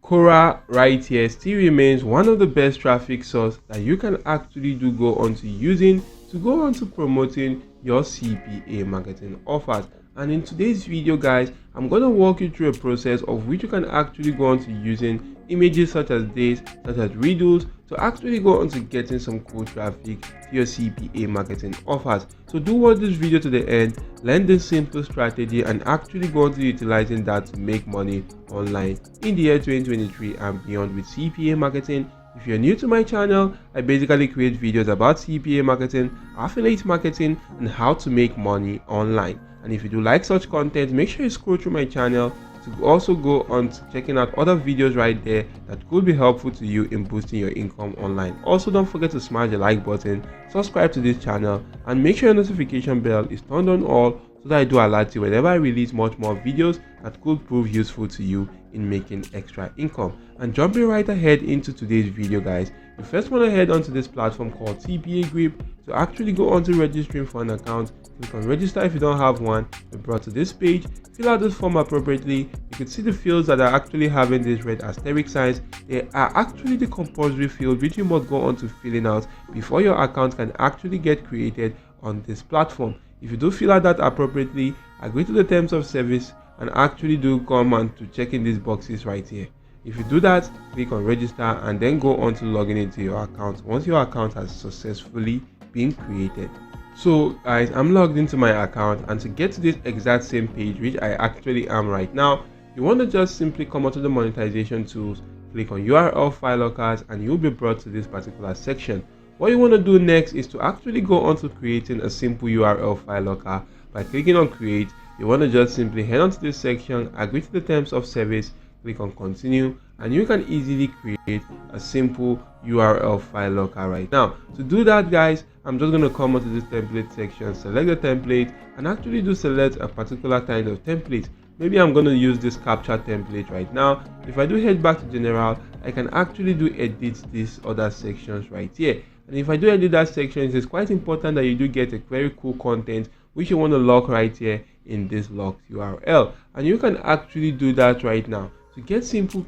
Quora right here still remains one of the best traffic source that you can actually go on to using to go on to promoting your CPA marketing offers. And in today's video guys, I'm going to walk you through a process of which you can actually go on to using images such as this, such as riddles, to actually go on to getting some cool traffic to your CPA marketing offers. So do watch this video to the end, learn this simple strategy, and actually go on to utilizing that to make money online in the year 2023 and beyond with CPA marketing. If you're new to my channel, I basically create videos about CPA marketing, affiliate marketing, and how to make money online. And if you do like such content, make sure you scroll through my channel to also go on to checking out other videos right there that could be helpful to you in boosting your income online. Also, don't forget to smash the like button, subscribe to this channel, and make sure your notification bell is turned on all so that I do alert you whenever I release much more videos that could prove useful to you in making extra income. And jumping right ahead into today's video guys, you first want to head onto this platform called Cpagrip to actually go on to registering for an account. Click on register if you don't have one. You're brought to this page, fill out this form appropriately. You can see the fields that are actually having these red asterisk signs. They are actually the compulsory field which you must go on to filling out before your account can actually get created on this platform. If you do fill out that appropriately, agree to the terms of service, and actually do come on to checking these boxes right here. If you do that, click on register and then go on to logging into your account once your account has successfully been created. So guys, I'm logged into my account, and to get to this exact same page which I actually am right now, you want to just simply come onto the monetization tools, click on URL file lockers, and you'll be brought to this particular section. What you want to do next is to actually go on to creating a simple URL file locker. By clicking on create, you want to just simply head onto this section, agree to the terms of service, click on continue, and you can easily create a simple URL file locker right now. To do that guys, I'm just going to come onto this template section, select the template, and actually do select a particular kind of template. Maybe I'm going to use this captcha template right now. If I do head back to general, I can actually do edit these other sections right here. And if I do edit that section, it is quite important that you do get a very cool content which you want to lock right here in this locked URL. And you can actually do that right now. To get simple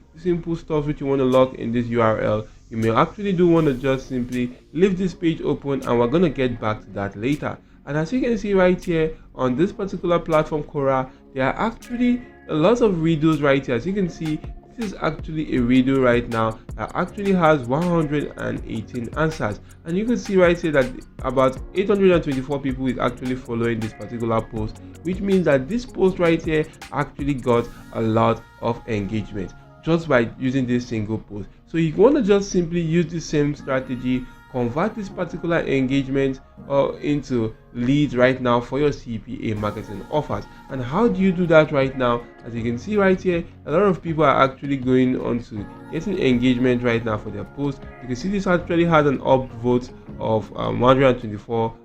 stuff which you want to lock in this URL, you may actually do want to just simply leave this page open, and we're going to get back to that later. And as you can see right here on this particular platform Quora, there are actually a lot of riddles right here. As you can see, this is actually a riddle right now that actually has 118 answers, and you can see right here that about 824 people is actually following this particular post, which means that this post right here actually got a lot of engagement just by using this single post. So you want to just simply use the same strategy, convert this particular engagement into leads right now for your CPA marketing offers. And how do you do that right now? As you can see right here, a lot of people are actually going on to getting engagement right now for their post. You can see this actually has an upvote of 124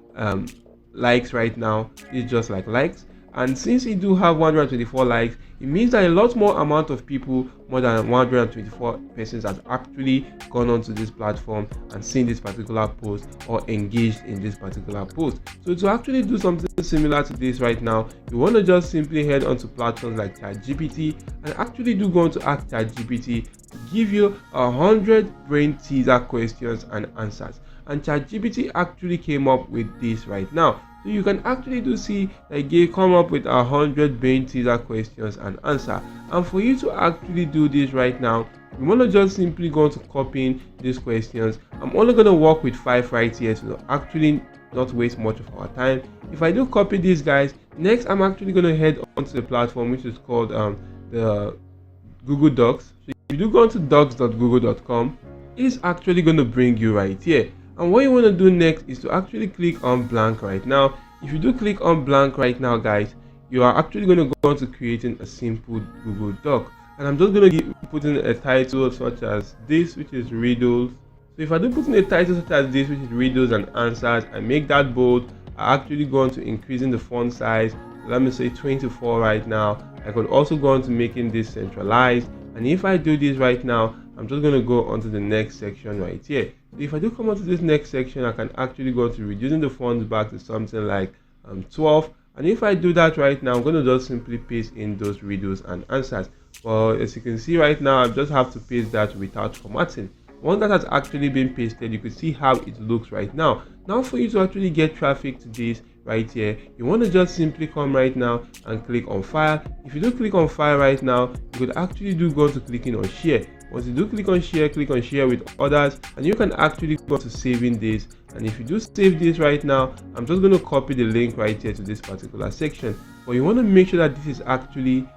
likes right now. It's just like likes. And since you do have 124 likes, it means that a lot more amount of people, more than 124 persons, has actually gone onto this platform and seen this particular post or engaged in this particular post. So to actually do something similar to this right now, you want to just simply head onto platforms like ChatGPT and actually do go on to ask ChatGPT to give you 100 brain teaser questions and answers. And ChatGPT actually came up with this right now. So you can actually do see that they come up with 100 brain teaser questions and answer. And for you to actually do this right now, you want to just simply go to copying these questions. I'm only going to work with 5 right here to actually not waste much of our time. If I do copy these guys, next I'm actually going to head onto the platform which is called the Google Docs. So if you do go onto docs.google.com, it's actually going to bring you right here. And what you want to do next is to actually click on blank right now. If you do click on blank right now guys, you are actually going to go on to creating a simple Google Doc. And I'm just going to put in a title such as this, which is riddles. So if I do put in a title such as this, which is riddles and answers, and make that bold, I actually go on to increasing the font size. So let me say 24 right now. I could also go on to making this centralized. And if I do this right now, I'm just going to go on to the next section right here. So if I do come on to this next section, I can actually go to reducing the fonts back to something like 12. And if I do that right now, I'm going to just simply paste in those riddles and answers. Well, as you can see right now, I just have to paste that without formatting. Once that has actually been pasted, you can see how it looks right now. Now for you to actually get traffic to this right here, you want to just simply come right now and click on file. If you do click on file right now, you could actually do go to clicking on share. Once you do click on share with others, and you can actually go to saving this. And if you do save this right now, I'm just going to copy the link right here to this particular section. But you want to make sure that this is actually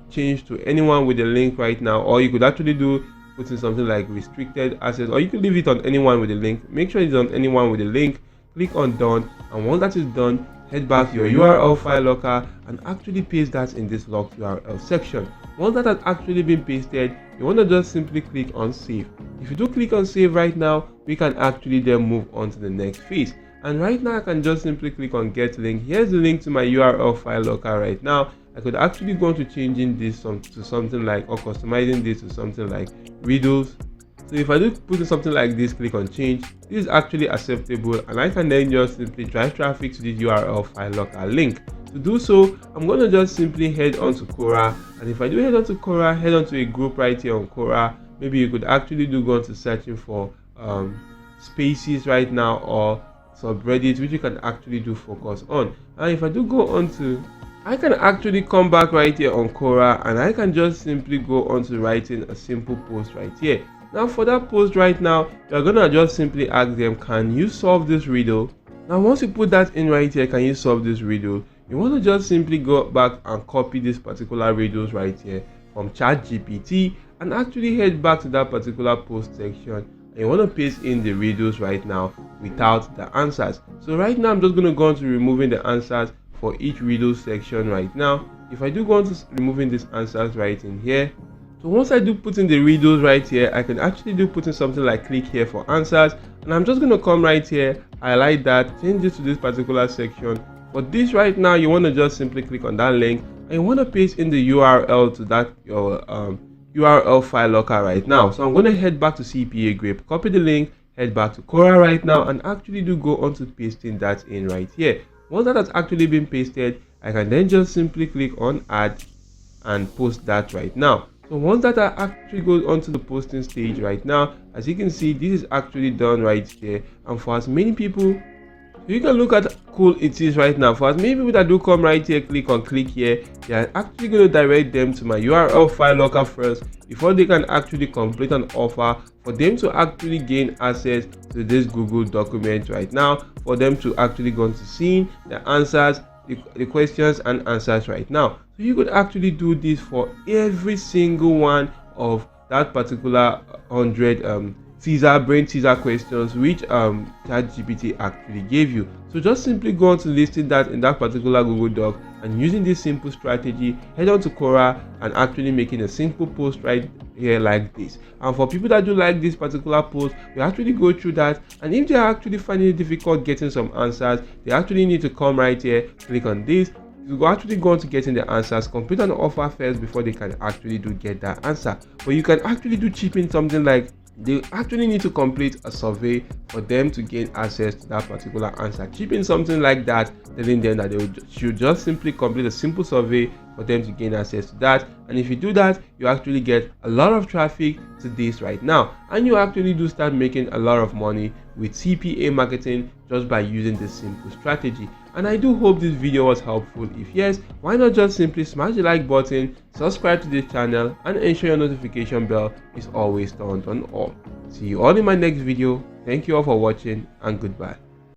changed to anyone with the link right now, or you could actually do putting something like restricted access, or you can leave it on anyone with a link. Make sure it's on anyone with a link. Click on done, and once that is done, head back to your URL file locker and actually paste that in this locked URL section. Once that has actually been pasted, you want to just simply click on save. If you do click on save right now, we can actually then move on to the next phase. And right now I can just simply click on get link. Here's the link to my URL file locker right now. I could actually go to changing this to something like, or customizing this to something like riddles. So if I do put in something like this, click on change, this is actually acceptable, and I can then just simply drive traffic to the URL file locker link. To do so, I'm going to just simply head on to Quora, and if I do head on to Quora, head on to a group right here on Quora. Maybe you could actually do go to searching for spaces right now, or subreddits, which you can actually do focus on. And if I do go on to, I can actually come back right here on Quora, and I can just simply go on to writing a simple post right here. Now for that post right now, you're gonna just simply ask them, can you solve this riddle? Now once you put that in right here, can you solve this riddle? You want to just simply go back and copy this particular riddles right here from ChatGPT and actually head back to that particular post section, and you want to paste in the riddles right now without the answers. So right now I'm just going to go on to removing the answers for each riddle section right now. If I do go on to removing these answers right in here, so once I do put in the riddles right here, I can actually do put in something like click here for answers, and I'm just going to come right here, highlight that, change it to this particular section. For this right now, you want to just simply click on that link, and you want to paste in the URL to that your URL file locker right now. So I'm going to head back to Cpagrip, copy the link, head back to Quora right now, and actually do go on to pasting that in right here. Once that has actually been pasted, I can then just simply click on add and post that right now. So once that I actually go onto the posting stage right now, as you can see, this is actually done right here. And for as many people, you can look at cool it is right now. For as many people that do come right here, click here, they are actually going to direct them to my URL file locker first before they can actually complete an offer for them to actually gain access to this Google document right now, for them to actually go into seeing the answers, the questions and answers right now. So you could actually do this for every single one of that particular 100 brain teaser questions which ChatGPT actually gave you. So just simply go on to listing that in that particular Google Doc, and using this simple strategy, head on to Quora and actually making a simple post right here like this. And for people that do like this particular post, we actually go through that, and if they are actually finding it difficult getting some answers, they actually need to come right here, click on this. You actually go on to getting the answers, complete an offer first before they can actually do get that answer. But you can actually do chipping something like they actually need to complete a survey for them to gain access to that particular answer. Chipping something like that, telling them that they should just simply complete a simple survey for them to gain access to that. And if you do that, you actually get a lot of traffic to this right now, and you actually do start making a lot of money with CPA marketing just by using this simple strategy. And I do hope this video was helpful. If yes, why not just simply smash the like button, subscribe to this channel, and ensure your notification bell is always turned on all. See you all in my next video. Thank you all for watching, and goodbye.